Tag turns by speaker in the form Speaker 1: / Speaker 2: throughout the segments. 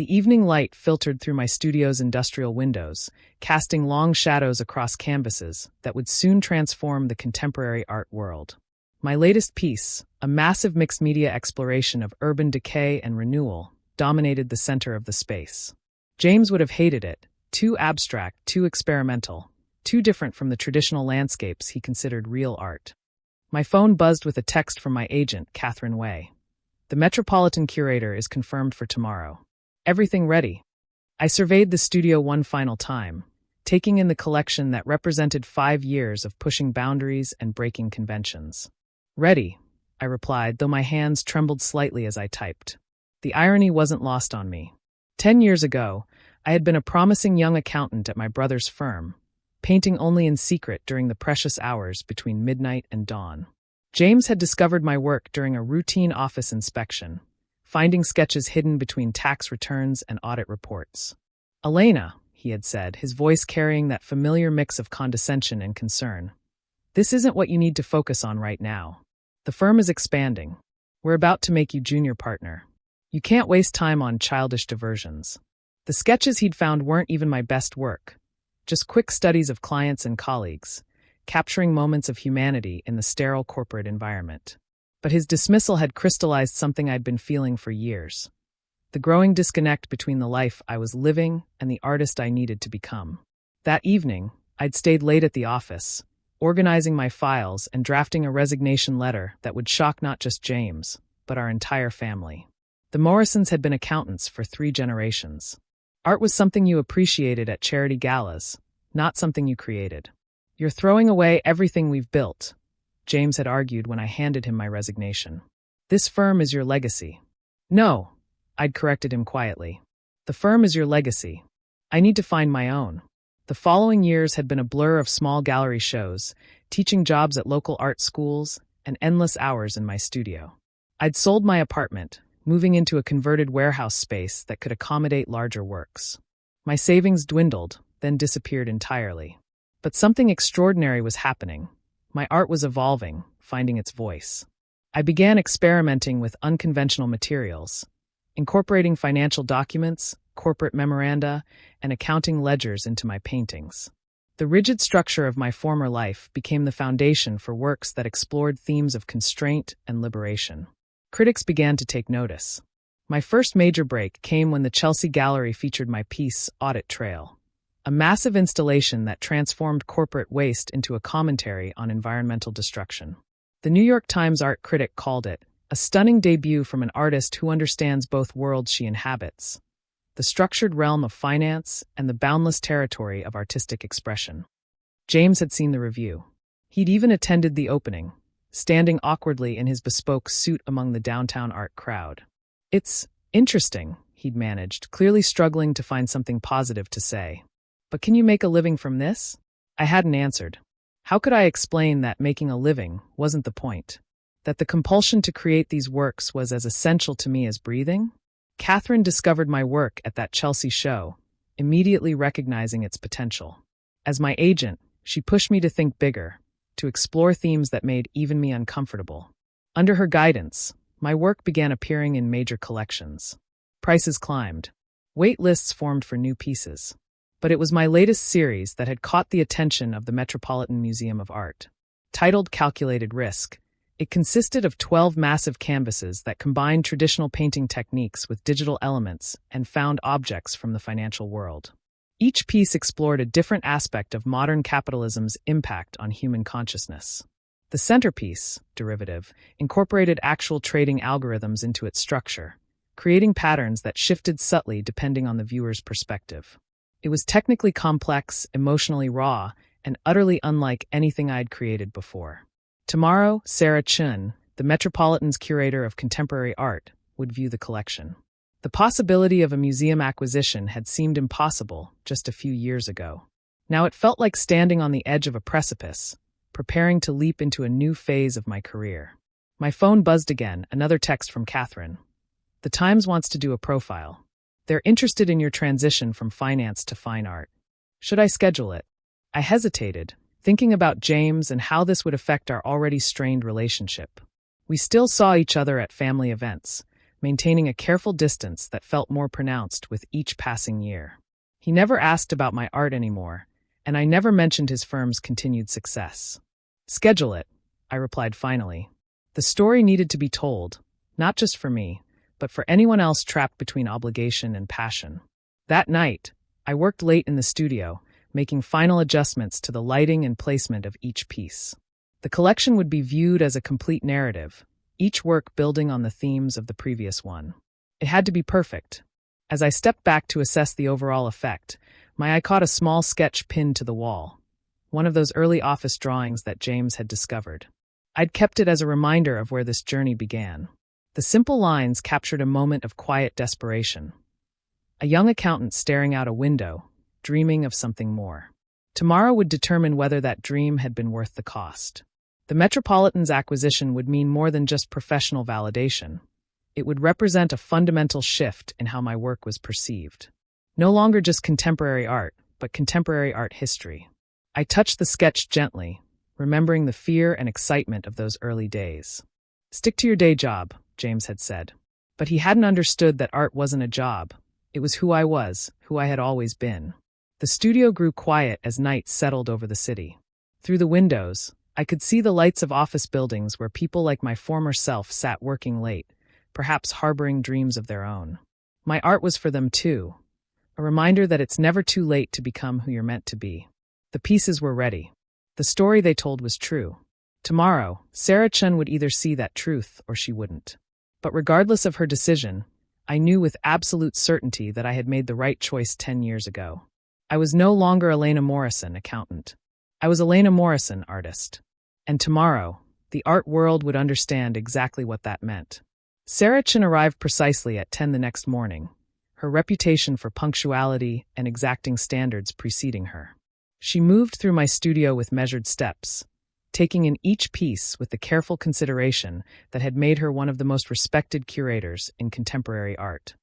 Speaker 1: The evening light filtered through my studio's industrial windows, casting long shadows across canvases that would soon transform the contemporary art world. My latest piece, a massive mixed-media exploration of urban decay and renewal, dominated the center of the space. James would have hated it, too abstract, too experimental, too different from the traditional landscapes he considered real art. My phone buzzed with a text from my agent, Catherine Way. The Metropolitan curator is confirmed for tomorrow. Everything ready. I surveyed the studio one final time, taking in the collection that represented 5 years of pushing boundaries and breaking conventions. Ready, I replied, though my hands trembled slightly as I typed. The irony wasn't lost on me. 10 years ago, I had been a promising young accountant at my brother's firm, painting only in secret during the precious hours between midnight and dawn. James had discovered my work during a routine office inspection, finding sketches hidden between tax returns and audit reports. "Elena," he had said, his voice carrying that familiar mix of condescension and concern, "this isn't what you need to focus on right now. The firm is expanding. We're about to make you junior partner. You can't waste time on childish diversions." The sketches he'd found weren't even my best work, just quick studies of clients and colleagues, capturing moments of humanity in the sterile corporate environment. But his dismissal had crystallized something I'd been feeling for years: the growing disconnect between the life I was living and the artist I needed to become. That evening, I'd stayed late at the office, organizing my files and drafting a resignation letter that would shock not just James, but our entire family. The Morrisons had been accountants for 3 generations. Art was something you appreciated at charity galas, not something you created. "You're throwing away everything we've built," James had argued when I handed him my resignation. "This firm is your legacy." "No," I'd corrected him quietly. "The firm is your legacy. I need to find my own." The following years had been a blur of small gallery shows, teaching jobs at local art schools, and endless hours in my studio. I'd sold my apartment, moving into a converted warehouse space that could accommodate larger works. My savings dwindled, then disappeared entirely. But something extraordinary was happening. My art was evolving, finding its voice. I began experimenting with unconventional materials, incorporating financial documents, corporate memoranda, and accounting ledgers into my paintings. The rigid structure of my former life became the foundation for works that explored themes of constraint and liberation. Critics began to take notice. My first major break came when the Chelsea Gallery featured my piece, Audit Trail, a massive installation that transformed corporate waste into a commentary on environmental destruction. The New York Times art critic called it a stunning debut from an artist who understands both worlds she inhabits: the structured realm of finance and the boundless territory of artistic expression. James had seen the review. He'd even attended the opening, standing awkwardly in his bespoke suit among the downtown art crowd. "It's interesting," he'd managed, clearly struggling to find something positive to say. "But can you make a living from this?" I hadn't answered. How could I explain that making a living wasn't the point? That the compulsion to create these works was as essential to me as breathing? Catherine discovered my work at that Chelsea show, immediately recognizing its potential. As my agent, she pushed me to think bigger, to explore themes that made even me uncomfortable. Under her guidance, my work began appearing in major collections. Prices climbed. Wait lists formed for new pieces. But it was my latest series that had caught the attention of the Metropolitan Museum of Art. Titled Calculated Risk, it consisted of 12 massive canvases that combined traditional painting techniques with digital elements and found objects from the financial world. Each piece explored a different aspect of modern capitalism's impact on human consciousness. The centerpiece, Derivative, incorporated actual trading algorithms into its structure, creating patterns that shifted subtly depending on the viewer's perspective. It was technically complex, emotionally raw, and utterly unlike anything I'd created before. Tomorrow, Sarah Chun, the Metropolitan's curator of contemporary art, would view the collection. The possibility of a museum acquisition had seemed impossible just a few years ago. Now it felt like standing on the edge of a precipice, preparing to leap into a new phase of my career. My phone buzzed again, another text from Catherine. "The Times wants to do a profile. They're interested in your transition from finance to fine art. Should I schedule it?" I hesitated, thinking about James and how this would affect our already strained relationship. We still saw each other at family events, maintaining a careful distance that felt more pronounced with each passing year. He never asked about my art anymore, and I never mentioned his firm's continued success. "Schedule it," I replied finally. The story needed to be told, not just for me, but for anyone else trapped between obligation and passion. That night, I worked late in the studio, making final adjustments to the lighting and placement of each piece. The collection would be viewed as a complete narrative, each work building on the themes of the previous one. It had to be perfect. As I stepped back to assess the overall effect, my eye caught a small sketch pinned to the wall, one of those early office drawings that James had discovered. I'd kept it as a reminder of where this journey began. The simple lines captured a moment of quiet desperation. A young accountant staring out a window, dreaming of something more. Tomorrow would determine whether that dream had been worth the cost. The Metropolitan's acquisition would mean more than just professional validation. It would represent a fundamental shift in how my work was perceived. No longer just contemporary art, but contemporary art history. I touched the sketch gently, remembering the fear and excitement of those early days. "Stick to your day job," James had said. But he hadn't understood that art wasn't a job. It was who I was, who I had always been. The studio grew quiet as night settled over the city. Through the windows, I could see the lights of office buildings where people like my former self sat working late, perhaps harboring dreams of their own. My art was for them too, a reminder that it's never too late to become who you're meant to be. The pieces were ready. The story they told was true. Tomorrow, Sarah Chen would either see that truth or she wouldn't. But regardless of her decision, I knew with absolute certainty that I had made the right choice 10 years ago. I was no longer Elena Morrison, accountant. I was Elena Morrison, artist. And tomorrow, the art world would understand exactly what that meant. Sarah Chen arrived precisely at 10 the next morning, her reputation for punctuality and exacting standards preceding her. She moved through my studio with measured steps, taking in each piece with the careful consideration that had made her one of the most respected curators in contemporary art.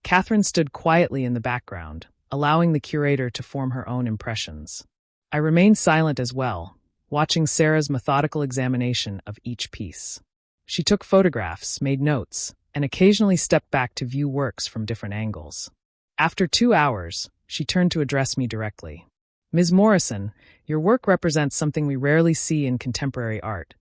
Speaker 1: Catherine stood quietly in the background, allowing the curator to form her own impressions. I remained silent as well, watching Sarah's methodical examination of each piece. She took photographs, made notes, and occasionally stepped back to view works from different angles. After 2 hours, she turned to address me directly. "Ms. Morrison, your work represents something we rarely see in contemporary art: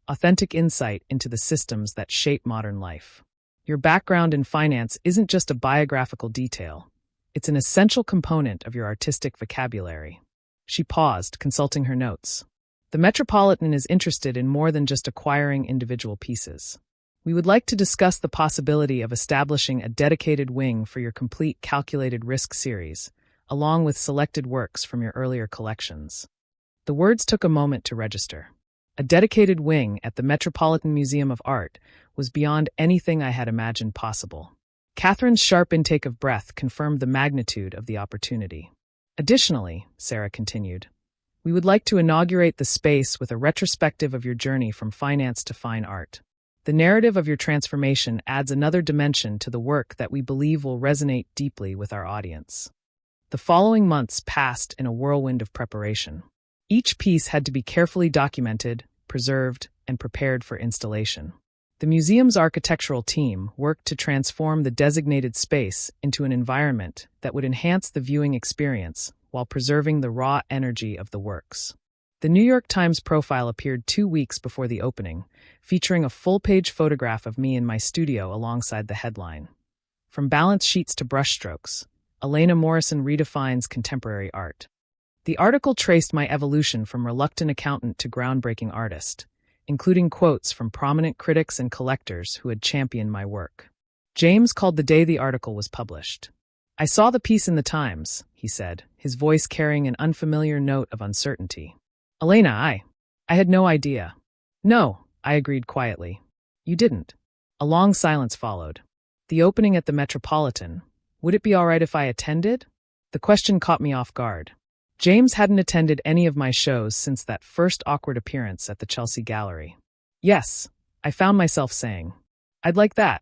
Speaker 1: authentic insight into the systems that shape modern life. Your background in finance isn't just a biographical detail. It's an essential component of your artistic vocabulary." She paused, consulting her notes. "The Metropolitan is interested in more than just acquiring individual pieces. We would like to discuss the possibility of establishing a dedicated wing for your complete calculated risk series, along with selected works from your earlier collections." The words took a moment to register. A dedicated wing at the Metropolitan Museum of Art was beyond anything I had imagined possible. Catherine's sharp intake of breath confirmed the magnitude of the opportunity. "Additionally," Sarah continued, "we would like to inaugurate the space with a retrospective of your journey from finance to fine art. The narrative of your transformation adds another dimension to the work that we believe will resonate deeply with our audience." The following months passed in a whirlwind of preparation. Each piece had to be carefully documented, preserved, and prepared for installation. The museum's architectural team worked to transform the designated space into an environment that would enhance the viewing experience while preserving the raw energy of the works. The New York Times profile appeared 2 weeks before the opening, featuring a full-page photograph of me in my studio alongside the headline. "From balance sheets to brushstrokes, Elena Morrison redefines contemporary art." The article traced my evolution from reluctant accountant to groundbreaking artist, including quotes from prominent critics and collectors who had championed my work. James called the day the article was published. "I saw the piece in the Times," he said, his voice carrying an unfamiliar note of uncertainty. "Elena, I had no idea." "No," I agreed quietly. "You didn't." A long silence followed. "The opening at the Metropolitan. Would it be all right if I attended?" The question caught me off guard. James hadn't attended any of my shows since that first awkward appearance at the Chelsea Gallery. "Yes," I found myself saying. "I'd like that."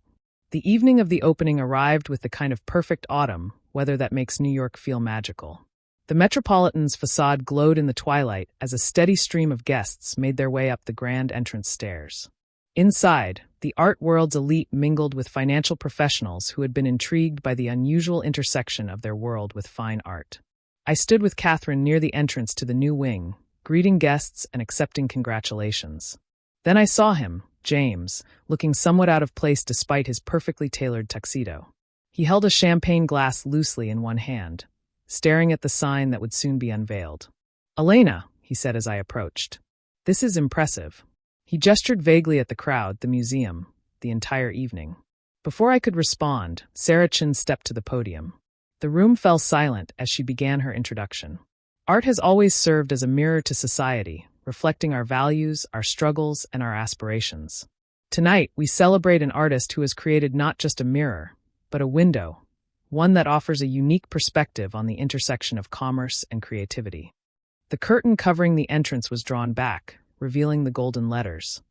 Speaker 1: The evening of the opening arrived with the kind of perfect autumn weather that makes New York feel magical. The Metropolitan's facade glowed in the twilight as a steady stream of guests made their way up the grand entrance stairs. Inside, the art world's elite mingled with financial professionals who had been intrigued by the unusual intersection of their world with fine art. I stood with Catherine near the entrance to the new wing, greeting guests and accepting congratulations. Then I saw him, James, looking somewhat out of place despite his perfectly tailored tuxedo. He held a champagne glass loosely in one hand, staring at the sign that would soon be unveiled. "Elena," he said as I approached. "This is impressive." He gestured vaguely at the crowd, the museum, the entire evening. Before I could respond, Sarah Chin stepped to the podium. The room fell silent as she began her introduction. Art has always served as a mirror to society, reflecting our values, our struggles, and our aspirations. Tonight, we celebrate an artist who has created not just a mirror, but a window, one that offers a unique perspective on the intersection of commerce and creativity. The curtain covering the entrance was drawn back, revealing the golden letters.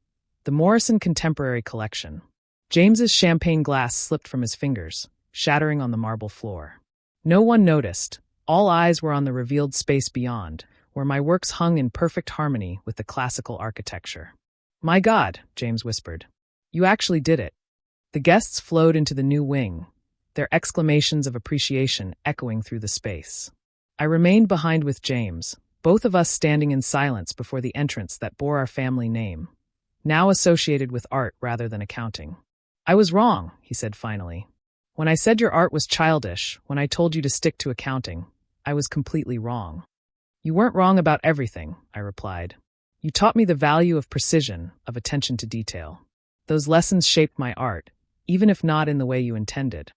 Speaker 1: The Morrison Contemporary Collection. James's champagne glass slipped from his fingers, shattering on the marble floor. No one noticed. All eyes were on the revealed space beyond, where my works hung in perfect harmony with the classical architecture. "My God," James whispered. "You actually did it." The guests flowed into the new wing, their exclamations of appreciation echoing through the space. I remained behind with James, both of us standing in silence before the entrance that bore our family name, now associated with art rather than accounting. "I was wrong," he said finally. "When I said your art was childish, when I told you to stick to accounting, I was completely wrong." "You weren't wrong about everything," I replied. "You taught me the value of precision, of attention to detail. Those lessons shaped my art, even if not in the way you intended."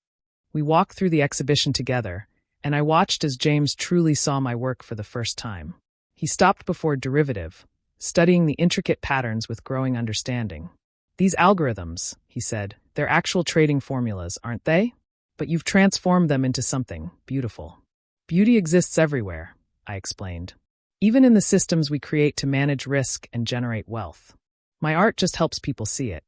Speaker 1: We walked through the exhibition together, and I watched as James truly saw my work for the first time. He stopped before derivative, studying the intricate patterns with growing understanding. "These algorithms," he said, "they're actual trading formulas, aren't they? But you've transformed them into something beautiful." "Beauty exists everywhere," I explained. "Even in the systems we create to manage risk and generate wealth. My art just helps people see it."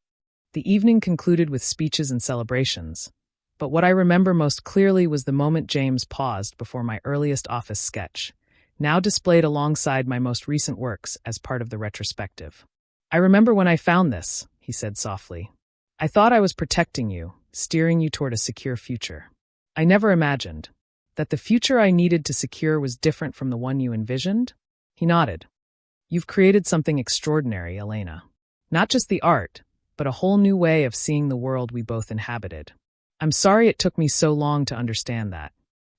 Speaker 1: The evening concluded with speeches and celebrations, but what I remember most clearly was the moment James paused before my earliest office sketch, now displayed alongside my most recent works as part of the retrospective. "I remember when I found this," he said softly. "I thought I was protecting you, steering you toward a secure future. I never imagined that the future I needed to secure was different from the one you envisioned." He nodded. "You've created something extraordinary, Elena. Not just the art, but a whole new way of seeing the world we both inhabited. I'm sorry it took me so long to understand that."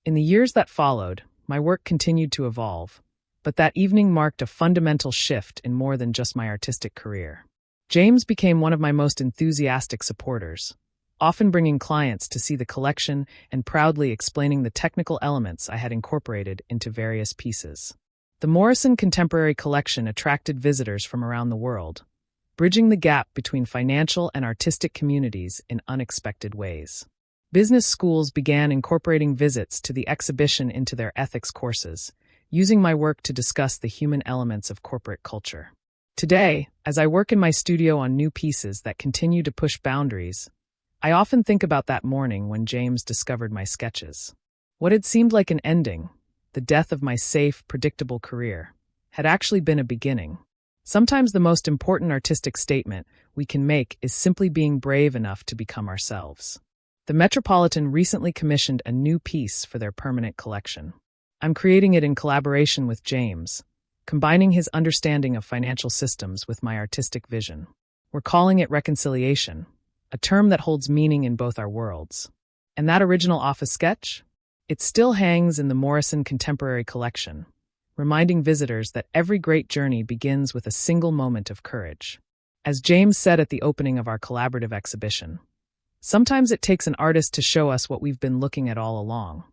Speaker 1: In the years that followed, my work continued to evolve, but that evening marked a fundamental shift in more than just my artistic career. James became one of my most enthusiastic supporters, often bringing clients to see the collection and proudly explaining the technical elements I had incorporated into various pieces. The Morrison Contemporary Collection attracted visitors from around the world, bridging the gap between financial and artistic communities in unexpected ways. Business schools began incorporating visits to the exhibition into their ethics courses, using my work to discuss the human elements of corporate culture. Today, as I work in my studio on new pieces that continue to push boundaries, I often think about that morning when James discovered my sketches. What had seemed like an ending, the death of my safe, predictable career, had actually been a beginning. Sometimes the most important artistic statement we can make is simply being brave enough to become ourselves. The Metropolitan recently commissioned a new piece for their permanent collection. I'm creating it in collaboration with James, combining his understanding of financial systems with my artistic vision. We're calling it reconciliation, a term that holds meaning in both our worlds. And that original office sketch? It still hangs in the Morrison Contemporary Collection, reminding visitors that every great journey begins with a single moment of courage. As James said at the opening of our collaborative exhibition, sometimes it takes an artist to show us what we've been looking at all along.